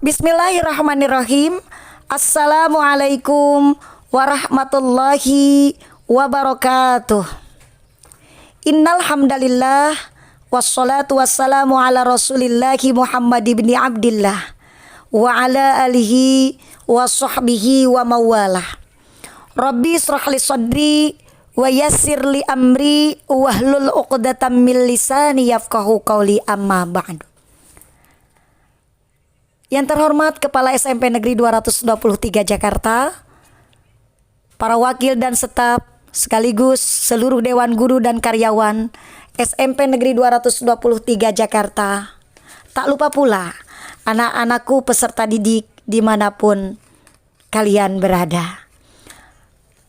Bismillahirrahmanirrahim. Assalamualaikum warahmatullahi wabarakatuh. Innal hamdalillah wassalatu wassalamu ala Rasulillahi Muhammad ibni Abdillah wa ala alihi wa sahbihi wa mawalah. Rabbi israh li sadri wa yassir li amri wahlul 'uqdatam min lisani yafqahu qawli, amma ba'du. Yang terhormat Kepala SMP Negeri 223 Jakarta, para wakil dan staf sekaligus seluruh Dewan Guru dan karyawan SMP Negeri 223 Jakarta. Tak lupa pula anak-anakku peserta didik dimanapun kalian berada.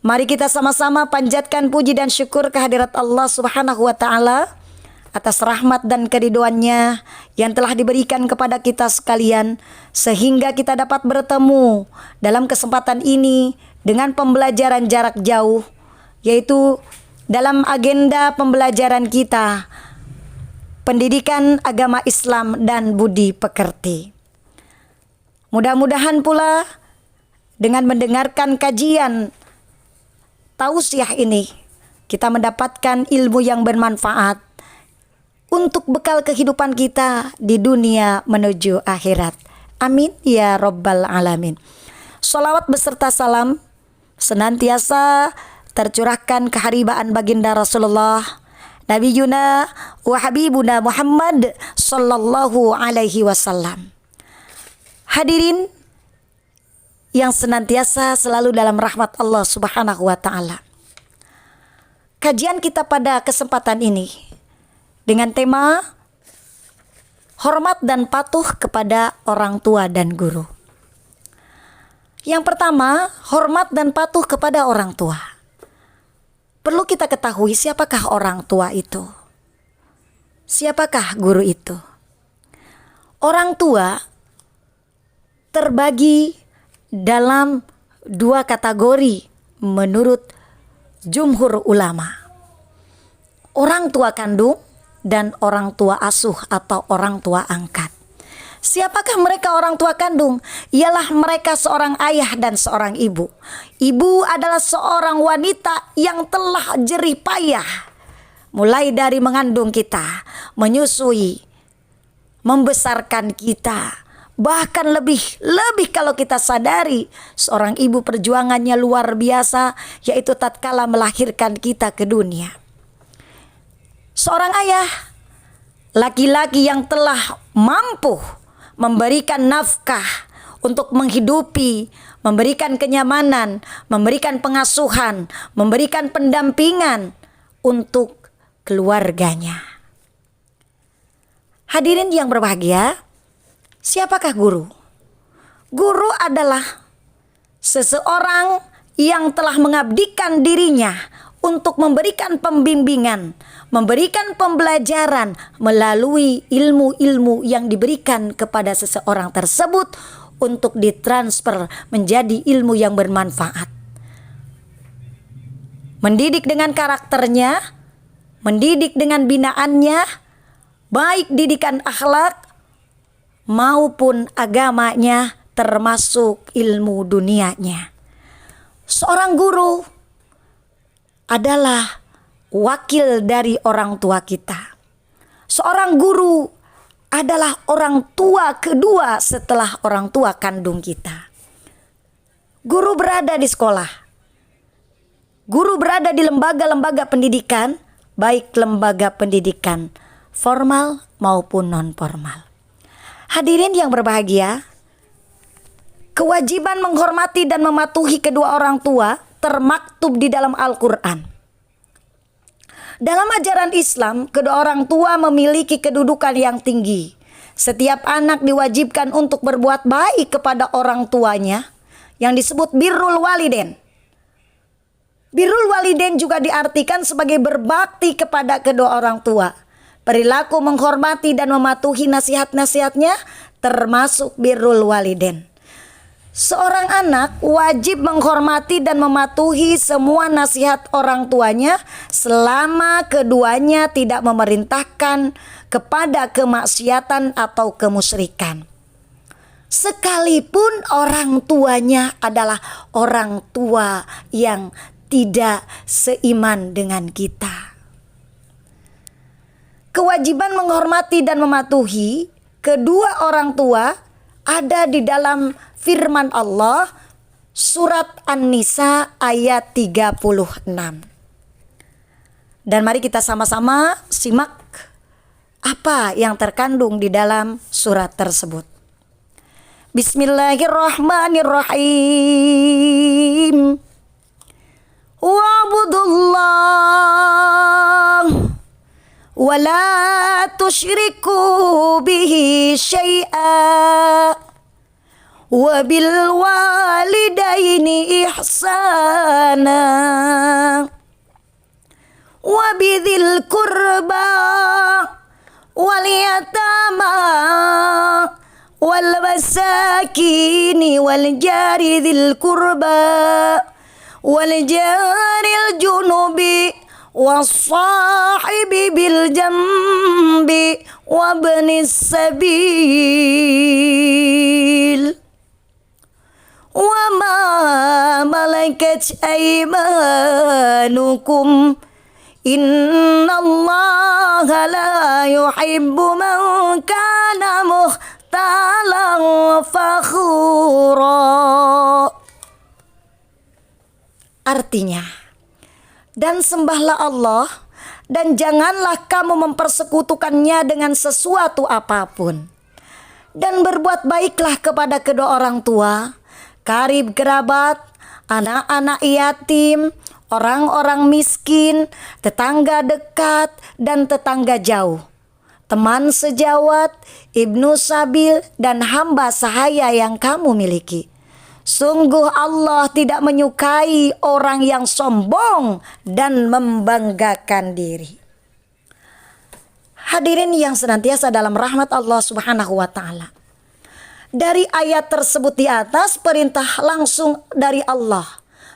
Mari kita sama-sama panjatkan puji dan syukur kehadirat Allah Subhanahu wa Ta'ala atas rahmat dan keridhoannya yang telah diberikan kepada kita sekalian, sehingga kita dapat bertemu dalam kesempatan ini dengan pembelajaran jarak jauh, yaitu dalam agenda pembelajaran kita pendidikan agama Islam dan budi pekerti. Mudah-mudahan pula dengan mendengarkan kajian tausiah ini kita mendapatkan ilmu yang bermanfaat untuk bekal kehidupan kita di dunia menuju akhirat. Amin ya rabbal alamin. Sholawat beserta salam senantiasa tercurahkan keharibaan baginda Rasulullah Nabi Yuna wa Habibuna Muhammad sallallahu alaihi wasallam. Hadirin yang senantiasa selalu dalam rahmat Allah Subhanahu wa Ta'ala. Kajian kita pada kesempatan ini dengan tema hormat dan patuh kepada orang tua dan guru. Yang pertama, hormat dan patuh kepada orang tua. Perlu kita ketahui siapakah orang tua itu. Siapakah guru itu? Orang tua terbagi dalam dua kategori menurut jumhur ulama. Orang tua kandung dan orang tua asuh atau orang tua angkat. Siapakah mereka orang tua kandung? Ialah mereka seorang ayah dan seorang ibu. Ibu adalah seorang wanita yang telah jerih payah mulai dari mengandung kita, menyusui, membesarkan kita. Bahkan lebih kalau kita sadari, seorang ibu perjuangannya luar biasa, yaitu tatkala melahirkan kita ke dunia. Seorang ayah, laki-laki yang telah mampu memberikan nafkah untuk menghidupi, memberikan kenyamanan, memberikan pengasuhan, memberikan pendampingan untuk keluarganya. Hadirin yang berbahagia, siapakah guru? Guru adalah seseorang yang telah mengabdikan dirinya untuk memberikan pembimbingan, memberikan pembelajaran melalui ilmu-ilmu yang diberikan kepada seseorang tersebut untuk ditransfer menjadi ilmu yang bermanfaat. Mendidik dengan karakternya, mendidik dengan binaannya, baik didikan akhlak maupun agamanya, termasuk ilmu dunianya. Seorang guru adalah wakil dari orang tua kita. Seorang guru adalah orang tua kedua setelah orang tua kandung kita. Guru berada di sekolah. Guru berada di lembaga-lembaga pendidikan, baik lembaga pendidikan formal maupun non formal. Hadirin yang berbahagia, kewajiban menghormati dan mematuhi kedua orang tua termaktub di dalam Al-Quran. Dalam ajaran Islam, kedua orang tua memiliki kedudukan yang tinggi. Setiap anak diwajibkan untuk berbuat baik kepada orang tuanya, yang disebut birrul walidain. Birrul walidain juga diartikan sebagai berbakti kepada kedua orang tua. Perilaku menghormati dan mematuhi nasihat-nasihatnya termasuk birrul walidain. Seorang anak wajib menghormati dan mematuhi semua nasihat orang tuanya selama keduanya tidak memerintahkan kepada kemaksiatan atau kemusyrikan. sekalipun orang tuanya adalah orang tua yang tidak seiman dengan kita. Kewajiban menghormati dan mematuhi kedua orang tua ada di dalam firman Allah surat An-Nisa ayat 36. Dan mari kita sama-sama simak apa yang terkandung di dalam surat tersebut. Bismillahirrahmanirrahim. Wa'budullah wa la tusyriku bihi syai'a wa bil walidaini ihsana wa bidzil qurba wal yatama wal masakini wal jari dzil qurba wal jaril junubi was sahibi bil jambi wa ibnis sabil wa ma malakat aymanukum innallaha la yuhibbu man kana mukhtalan fakhura. Artinya, dan sembahlah Allah dan janganlah kamu mempersekutukannya dengan sesuatu apapun, dan berbuat baiklah kepada kedua orang tua, karib kerabat, anak-anak yatim, orang-orang miskin, tetangga dekat dan tetangga jauh, teman sejawat, ibnu sabil dan hamba sahaya yang kamu miliki. Sungguh Allah tidak menyukai orang yang sombong dan membanggakan diri. Hadirin yang senantiasa dalam rahmat Allah Subhanahu wa taala. Dari ayat tersebut di atas perintah langsung dari Allah.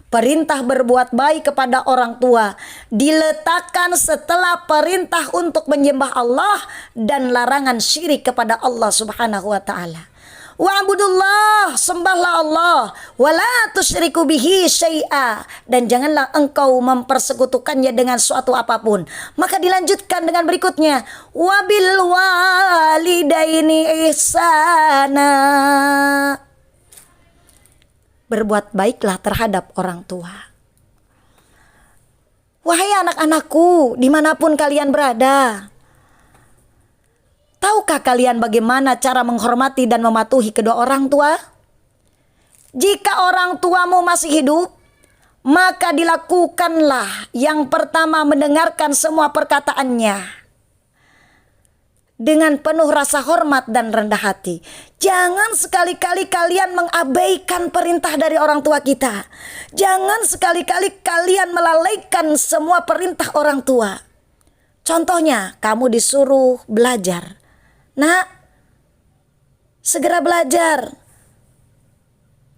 Perintah berbuat baik kepada orang tua diletakkan setelah perintah untuk menyembah Allah dan larangan syirik kepada Allah Subhanahu wa taala. Wa'budullah, sembahlah Allah, wala tusyriku bihi syai'a, dan janganlah engkau mempersekutukannya dengan suatu apapun. Maka dilanjutkan dengan berikutnya, wabil walidaini ihsana. Berbuat baiklah terhadap orang tua. Wahai anak-anakku, dimanapun kalian berada, tahukah kalian bagaimana cara menghormati dan mematuhi kedua orang tua? Jika orang tuamu masih hidup, maka dilakukanlah yang pertama mendengarkan semua perkataannya dengan penuh rasa hormat dan rendah hati. Jangan sekali-kali kalian mengabaikan perintah dari orang tua kita. Jangan sekali-kali kalian melalaikan semua perintah orang tua. Contohnya, kamu disuruh belajar. Nak, segera belajar.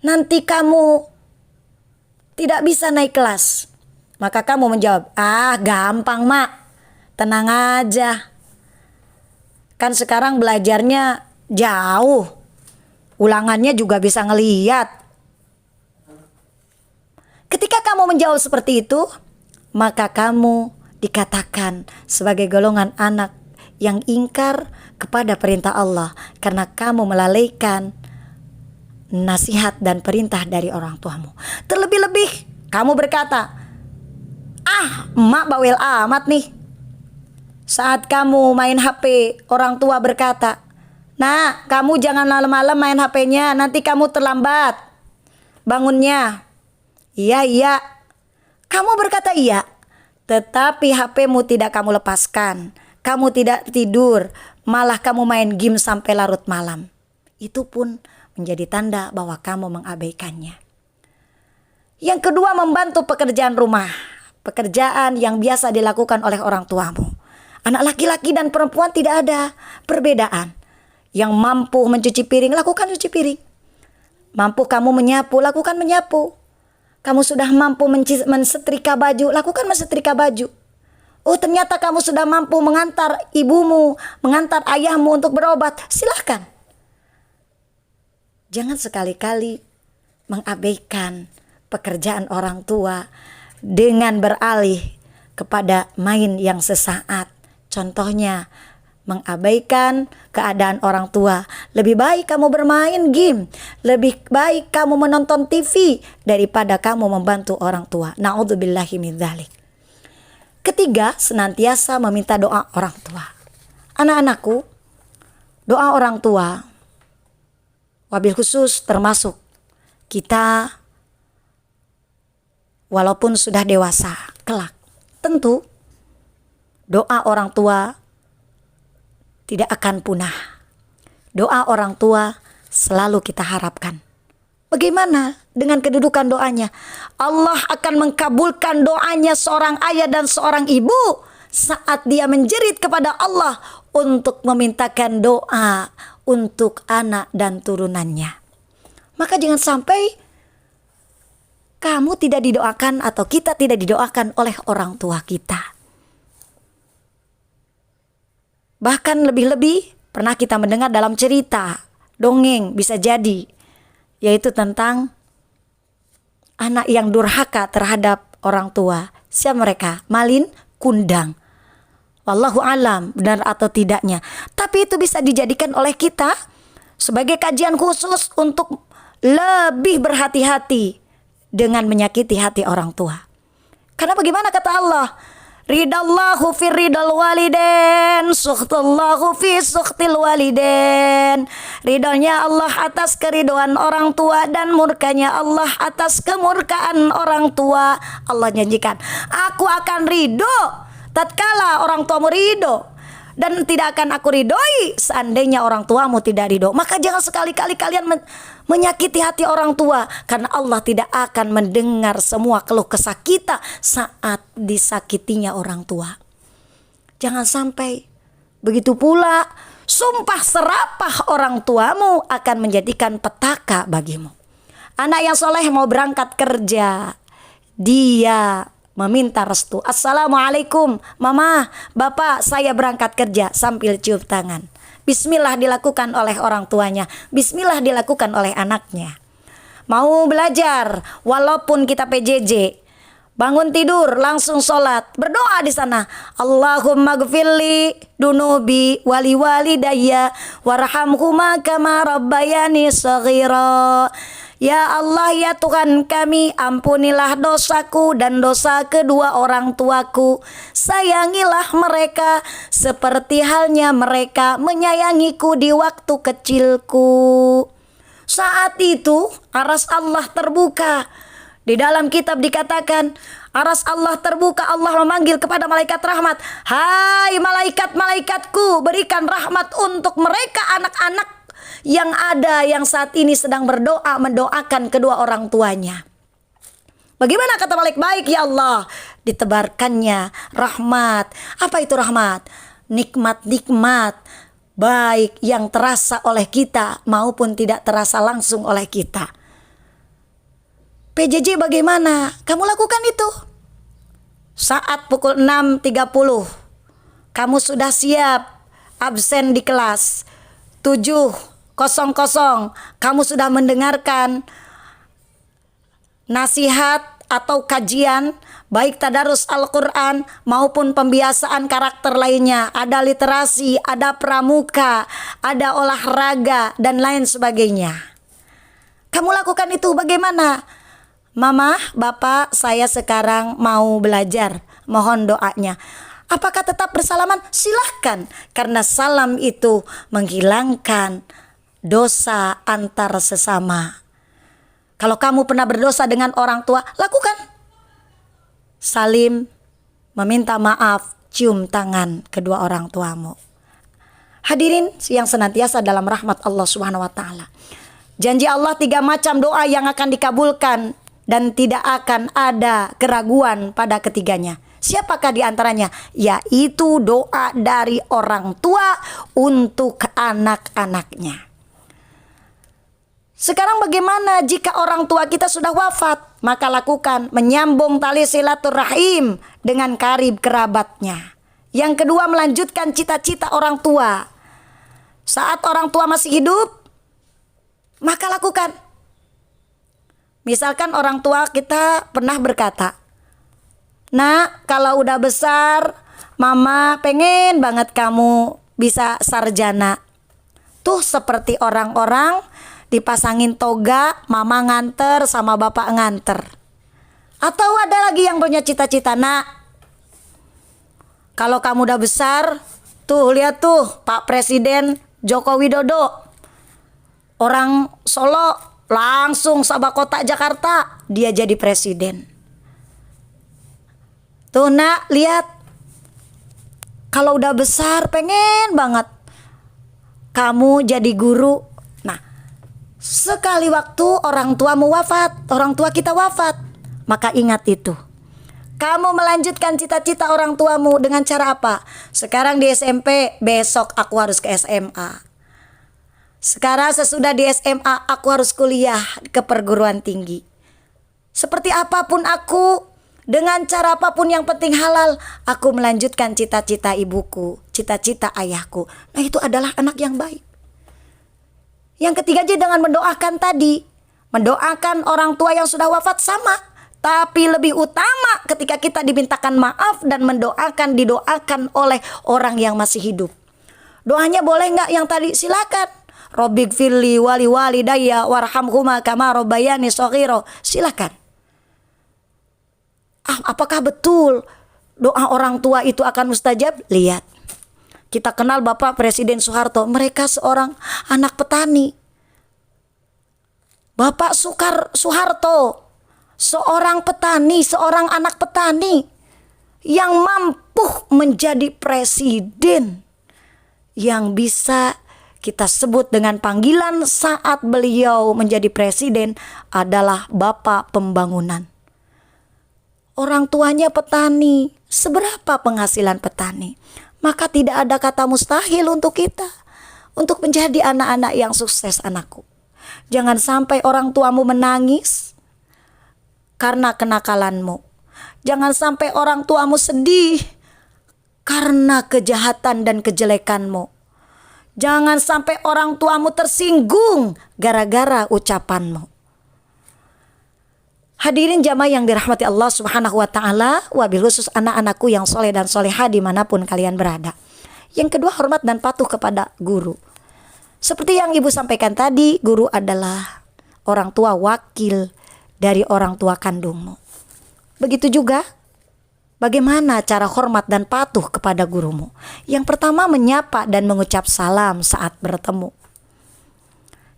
Nanti kamu tidak bisa naik kelas. Maka kamu menjawab, gampang mak, tenang aja. Kan sekarang belajarnya jauh, ulangannya juga bisa ngeliat. Ketika kamu menjawab seperti itu, maka kamu dikatakan sebagai golongan anak yang ingkar kepada perintah Allah, karena kamu melalaikan nasihat dan perintah dari orang tuamu. Terlebih-lebih kamu berkata, emak bawel amat nih. Saat kamu main HP, orang tua berkata, nah kamu jangan malam-malam main HP-nya, nanti kamu terlambat bangunnya. Iya. Kamu berkata iya, tetapi HP-mu tidak kamu lepaskan. Kamu tidak tidur, malah kamu main game sampai larut malam. Itu pun menjadi tanda bahwa kamu mengabaikannya. Yang kedua, membantu pekerjaan rumah. Pekerjaan yang biasa dilakukan oleh orang tuamu. Anak laki-laki dan perempuan tidak ada perbedaan. Yang mampu mencuci piring, lakukan cuci piring. Mampu kamu menyapu, lakukan menyapu. Kamu sudah mampu mensetrika baju, lakukan mensetrika baju. Oh, ternyata kamu sudah mampu mengantar ibumu, mengantar ayahmu untuk berobat, silahkan. Jangan sekali-kali mengabaikan pekerjaan orang tua dengan beralih kepada main yang sesaat. Contohnya, mengabaikan keadaan orang tua. Lebih baik kamu bermain game, lebih baik kamu menonton TV daripada kamu membantu orang tua. Na'udzubillahi min dzalik. Ketiga, senantiasa meminta doa orang tua. Anak-anakku, doa orang tua wabil khusus termasuk kita walaupun sudah dewasa kelak. Tentu doa orang tua tidak akan punah. Doa orang tua selalu kita harapkan. Bagaimana dengan kedudukan doanya? Allah akan mengkabulkan doanya seorang ayah dan seorang ibu saat dia menjerit kepada Allah untuk memintakan doa untuk anak dan turunannya. Maka jangan sampai kamu tidak didoakan atau kita tidak didoakan oleh orang tua kita. Bahkan lebih-lebih pernah kita mendengar dalam cerita, dongeng bisa jadi, yaitu tentang anak yang durhaka terhadap orang tua. Siapa mereka? Malin Kundang. Wallahu alam benar atau tidaknya. Tapi itu bisa dijadikan oleh kita sebagai kajian khusus untuk lebih berhati-hati dengan menyakiti hati orang tua. Karena bagaimana kata Allah? Ridallahu fi ridal waliden, sukhtallahu fi sukhtil waliden. Ridhonya Allah atas keridoan orang tua dan murkanya Allah atas kemurkaan orang tua. Allah janjikan, aku akan ridho tatkala orang tuamu ridho, dan tidak akan aku ridhoi seandainya orang tuamu tidak ridho. Maka jangan sekali-kali kalian menyakiti hati orang tua, karena Allah tidak akan mendengar semua keluh kesah kita saat disakitinya orang tua. Jangan sampai begitu pula sumpah serapah orang tuamu akan menjadikan petaka bagimu. Anak yang soleh mau berangkat kerja, dia meminta restu. Assalamualaikum, mama, bapak, saya berangkat kerja, sambil cium tangan. Bismillah dilakukan oleh orang tuanya, bismillah dilakukan oleh anaknya. Mau belajar, walaupun kita PJJ, bangun tidur langsung sholat, berdoa di sana. Allahumma gfirli dunubi wali walidayya warhamhuma kama rabbayani shaghira. Ya Allah, ya Tuhan kami, ampunilah dosaku dan dosa kedua orang tuaku. Sayangilah mereka seperti halnya mereka menyayangiku di waktu kecilku. Saat itu aras Allah terbuka. Di dalam kitab dikatakan, aras Allah terbuka, Allah memanggil kepada malaikat rahmat. Hai malaikat-malaikatku, berikan rahmat untuk mereka anak-anak yang ada yang saat ini sedang berdoa mendoakan kedua orang tuanya. Bagaimana kata malaikat? Baik ya Allah. Ditebarkannya rahmat. Apa itu rahmat? Nikmat-nikmat baik yang terasa oleh kita maupun tidak terasa langsung oleh kita. PJJ bagaimana? Kamu lakukan itu. Saat pukul 6.30 kamu sudah siap absen di kelas. 7.00 kamu sudah mendengarkan nasihat atau kajian baik tadarus Al-Quran maupun pembiasaan karakter lainnya. Ada literasi, ada pramuka, ada olahraga dan lain sebagainya. Kamu lakukan itu bagaimana? Mama, bapak, saya sekarang mau belajar, mohon doanya. Apakah tetap bersalaman? Silahkan, karena salam itu menghilangkan dosa antar sesama. Kalau kamu pernah berdosa dengan orang tua, lakukan. Salim, meminta maaf, cium tangan kedua orang tuamu. Hadirin yang senantiasa dalam rahmat Allah Subhanahu wa taala. Janji Allah 3 macam doa yang akan dikabulkan dan tidak akan ada keraguan pada ketiganya. Siapakah di antaranya? Yaitu doa dari orang tua untuk anak-anaknya. Sekarang bagaimana jika orang tua kita sudah wafat? Maka lakukan menyambung tali silaturahim dengan karib kerabatnya. Yang kedua, melanjutkan cita-cita orang tua. Saat orang tua masih hidup, maka lakukan. Misalkan orang tua kita pernah berkata, "Nak, kalau udah besar, mama pengen banget kamu bisa sarjana." Tuh seperti orang-orang dipasangin toga, mama nganter sama bapak nganter. Atau ada lagi yang punya cita-cita, "Nak, kalau kamu udah besar, tuh lihat tuh Pak Presiden Joko Widodo, orang Solo langsung sabak kota Jakarta, dia jadi presiden. Tuh nak, lihat, kalau udah besar pengen banget kamu jadi guru." Nah, sekali waktu orang tuamu wafat, orang tua kita wafat, maka ingat itu. Kamu melanjutkan cita-cita orang tuamu dengan cara apa? Sekarang di SMP, besok aku harus ke SMA. Sekarang sesudah di SMA, aku harus kuliah ke perguruan tinggi. Seperti apapun aku, dengan cara apapun yang penting halal, aku melanjutkan cita-cita ibuku, cita-cita ayahku. Nah, itu adalah anak yang baik. Yang ketiga aja dengan mendoakan tadi. Mendoakan orang tua yang sudah wafat sama. Tapi lebih utama ketika kita dimintakan maaf dan mendoakan, didoakan oleh orang yang masih hidup. Doanya boleh nggak yang tadi? Silakan. Robbighfirli wali walidayya warhamhuma kama rabbayani shaghira. Silakan. Apakah betul doa orang tua itu akan mustajab? Lihat. Kita kenal Bapak Presiden Soeharto, mereka seorang anak petani. Bapak Soeharto, seorang petani, seorang anak petani yang mampu menjadi presiden, yang bisa kita sebut dengan panggilan saat beliau menjadi presiden adalah Bapak Pembangunan. Orang tuanya petani, seberapa penghasilan petani? Maka tidak ada kata mustahil untuk kita untuk menjadi anak-anak yang sukses, anakku. Jangan sampai orang tuamu menangis karena kenakalanmu. Jangan sampai orang tuamu sedih karena kejahatan dan kejelekanmu. Jangan sampai orang tuamu tersinggung gara-gara ucapanmu. Hadirin jamaah yang dirahmati Allah Subhanahu wa taala, wabil khusus anak-anakku yang soleh dan soleha dimanapun kalian berada. Yang kedua, hormat dan patuh kepada guru. Seperti yang ibu sampaikan tadi, guru adalah orang tua wakil dari orang tua kandungmu. Begitu juga bagaimana cara hormat dan patuh kepada gurumu. Yang pertama, menyapa dan mengucap salam saat bertemu.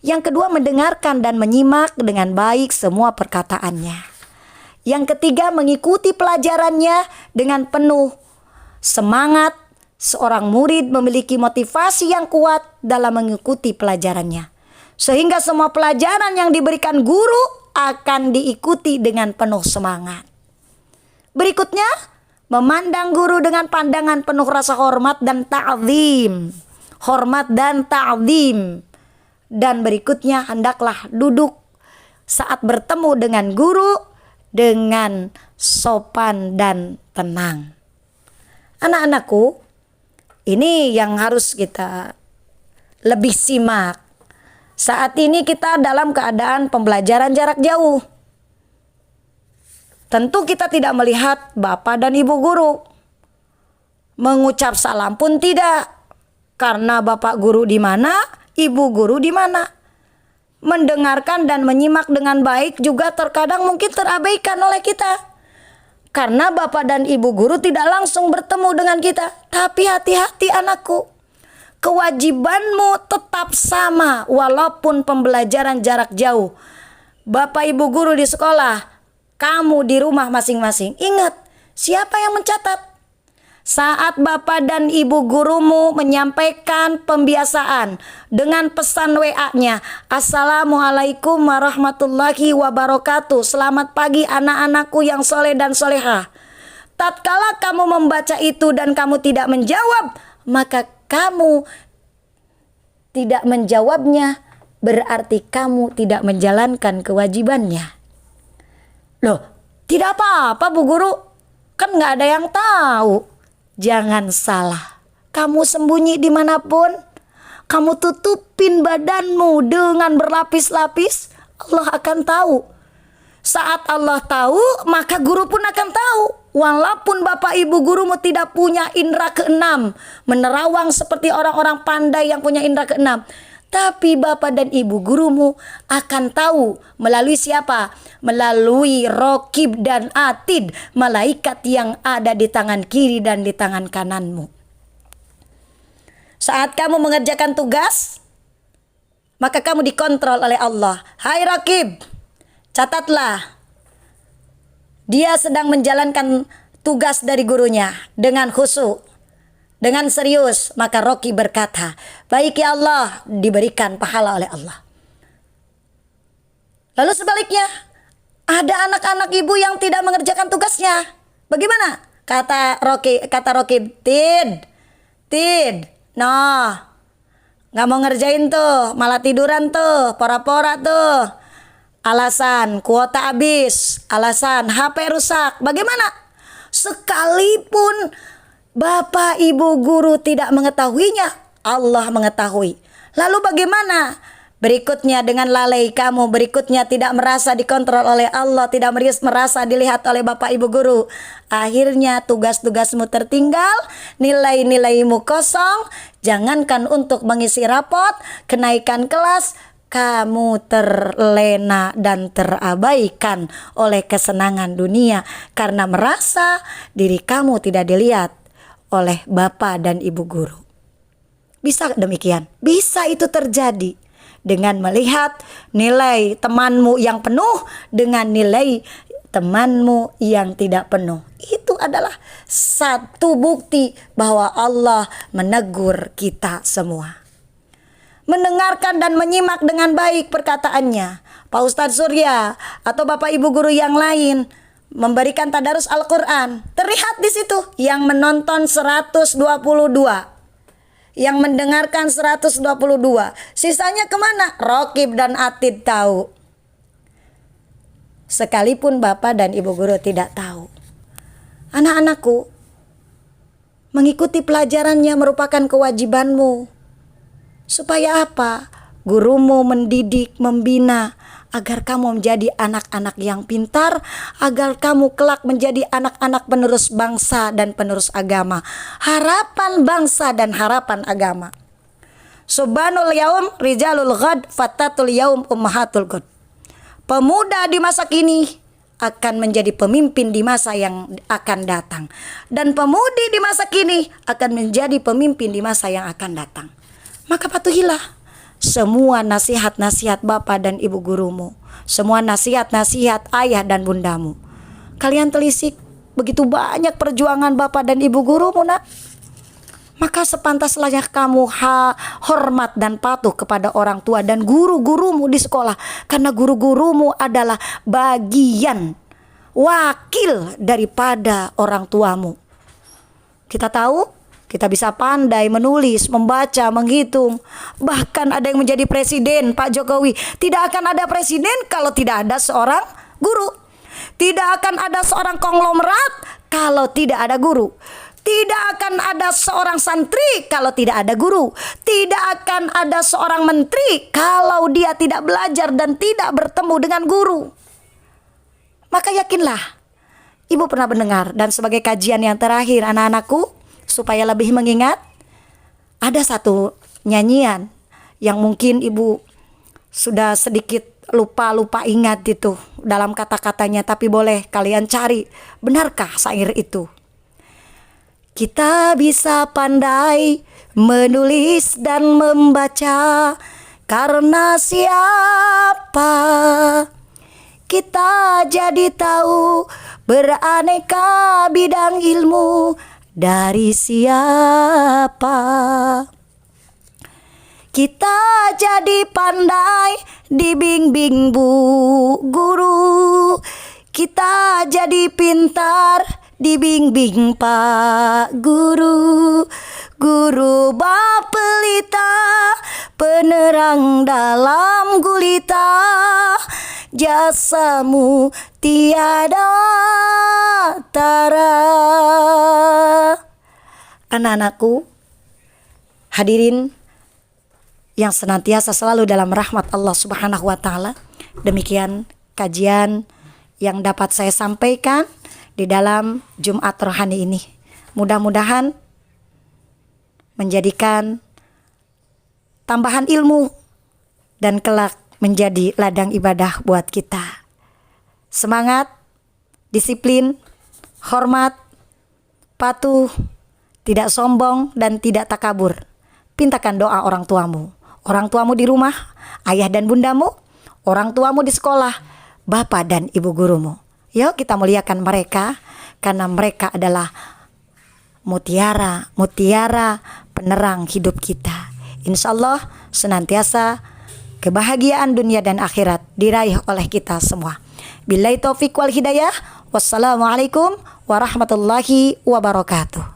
Yang kedua, mendengarkan dan menyimak dengan baik semua perkataannya. Yang ketiga, mengikuti pelajarannya dengan penuh semangat. Seorang murid memiliki motivasi yang kuat dalam mengikuti pelajarannya, sehingga semua pelajaran yang diberikan guru akan diikuti dengan penuh semangat. Berikutnya, memandang guru dengan pandangan penuh rasa hormat dan ta'zim. Hormat dan ta'zim. Dan berikutnya, hendaklah duduk saat bertemu dengan guru dengan sopan dan tenang. Anak-anakku, ini yang harus kita lebih simak. Saat ini kita dalam keadaan pembelajaran jarak jauh. Tentu kita tidak melihat bapak dan ibu guru. Mengucap salam pun tidak, karena bapak guru di mana, ibu guru di mana. Mendengarkan dan menyimak dengan baik juga terkadang mungkin terabaikan oleh kita, karena bapak dan ibu guru tidak langsung bertemu dengan kita. Tapi hati-hati anakku, kewajibanmu tetap sama walaupun pembelajaran jarak jauh. Bapak ibu guru di sekolah, kamu di rumah masing-masing. Ingat, siapa yang mencatat? Saat bapak dan ibu gurumu menyampaikan pembiasaan dengan pesan WA-nya, Assalamualaikum warahmatullahi wabarakatuh. Selamat pagi anak-anakku yang soleh dan soleha. Tatkala kamu membaca itu dan kamu tidak menjawab, maka kamu tidak menjawabnya, berarti kamu tidak menjalankan kewajibannya. Loh, tidak apa-apa Bu Guru, kan gak ada yang tahu. Jangan salah, kamu sembunyi dimanapun, kamu tutupin badanmu dengan berlapis-lapis, Allah akan tahu. Saat Allah tahu, maka guru pun akan tahu. Walaupun bapak ibu gurumu tidak punya indera keenam, menerawang seperti orang-orang pandai yang punya indera keenam, tapi bapak dan ibu gurumu akan tahu melalui siapa? Melalui Raqib dan Atid, malaikat yang ada di tangan kiri dan di tangan kananmu. Saat kamu mengerjakan tugas, maka kamu dikontrol oleh Allah. Hai Raqib, catatlah, dia sedang menjalankan tugas dari gurunya dengan khusyuk, dengan serius. Maka Raqib berkata, baik ya Allah, diberikan pahala oleh Allah. Lalu sebaliknya, ada anak-anak ibu yang tidak mengerjakan tugasnya. Bagaimana? Kata Raqib, Tid, nah, nggak mau ngerjain tuh, malah tiduran tuh, pora-pora tuh. Alasan kuota habis, alasan HP rusak. Bagaimana? Sekalipun bapak ibu guru tidak mengetahuinya, Allah mengetahui. Lalu bagaimana? Berikutnya dengan lalai kamu, berikutnya tidak merasa dikontrol oleh Allah, tidak merasa dilihat oleh bapak ibu guru. Akhirnya tugas-tugasmu tertinggal, nilai-nilaimu kosong. Jangankan untuk mengisi rapot, kenaikan kelas, kamu terlena dan terabaikan oleh kesenangan dunia karena merasa diri kamu tidak dilihat oleh bapak dan ibu guru. Bisa demikian? Bisa itu terjadi dengan melihat nilai temanmu yang penuh dengan nilai temanmu yang tidak penuh. Itu adalah satu bukti bahwa Allah menegur kita semua. Mendengarkan dan menyimak dengan baik perkataannya. Pak Ustadz Surya atau Bapak Ibu guru yang lain memberikan tadarus Al-Quran. Terlihat di situ yang menonton 122, yang mendengarkan 122. Sisanya kemana? Raqib dan Atid tahu. Sekalipun Bapak dan Ibu guru tidak tahu. Anak-anakku, mengikuti pelajarannya merupakan kewajibanmu. Supaya apa? Gurumu mendidik, membina agar kamu menjadi anak-anak yang pintar, agar kamu kelak menjadi anak-anak penerus bangsa dan penerus agama, harapan bangsa dan harapan agama. Subhanul yaum rijalul ghad, fatatul yaum ummahatul ghad. Pemuda di masa kini akan menjadi pemimpin di masa yang akan datang, dan pemudi di masa kini akan menjadi pemimpin di masa yang akan datang. Maka patuhilah semua nasihat-nasihat bapak dan ibu gurumu, semua nasihat-nasihat ayah dan bundamu. Kalian telisik begitu banyak perjuangan bapak dan ibu gurumu, nak. Maka sepantasnya kamu hormat dan patuh kepada orang tua dan guru-gurumu di sekolah, karena guru-gurumu adalah bagian wakil daripada orang tuamu. Kita tahu, kita bisa pandai menulis, membaca, menghitung. Bahkan ada yang menjadi presiden, Pak Jokowi. Tidak akan ada presiden kalau tidak ada seorang guru. Tidak akan ada seorang konglomerat kalau tidak ada guru. Tidak akan ada seorang santri kalau tidak ada guru. Tidak akan ada seorang menteri kalau dia tidak belajar dan tidak bertemu dengan guru. Maka yakinlah, Ibu pernah mendengar, dan sebagai kajian yang terakhir anak-anakku, supaya lebih mengingat, ada satu nyanyian yang mungkin Ibu sudah sedikit lupa ingat itu dalam kata-katanya, tapi boleh kalian cari, benarkah syair itu? Kita bisa pandai menulis dan membaca karena siapa? Kita jadi tahu beraneka bidang ilmu dari siapa. Kita jadi pandai dibimbing bu guru. Kita jadi pintar dibimbing Pak Guru. Guru bapelita, penerang dalam gulita, jasamu tiada tara. Anak-anakku, hadirin yang senantiasa selalu dalam rahmat Allah Subhanahu wa taala. Demikian kajian yang dapat saya sampaikan di dalam Jumat Rohani ini. Mudah-mudahan menjadikan tambahan ilmu dan kelak menjadi ladang ibadah buat kita. Semangat, disiplin, hormat, patuh, tidak sombong dan tidak takabur. Pintakan doa orang tuamu di rumah, ayah dan bundamu, orang tuamu di sekolah, bapak dan ibu gurumu. Yuk kita muliakan mereka, karena mereka adalah mutiara penerang hidup kita. Insya Allah senantiasa kebahagiaan dunia dan akhirat diraih oleh kita semua. Billahi taufiq wal hidayah. Wassalamualaikum warahmatullahi wabarakatuh.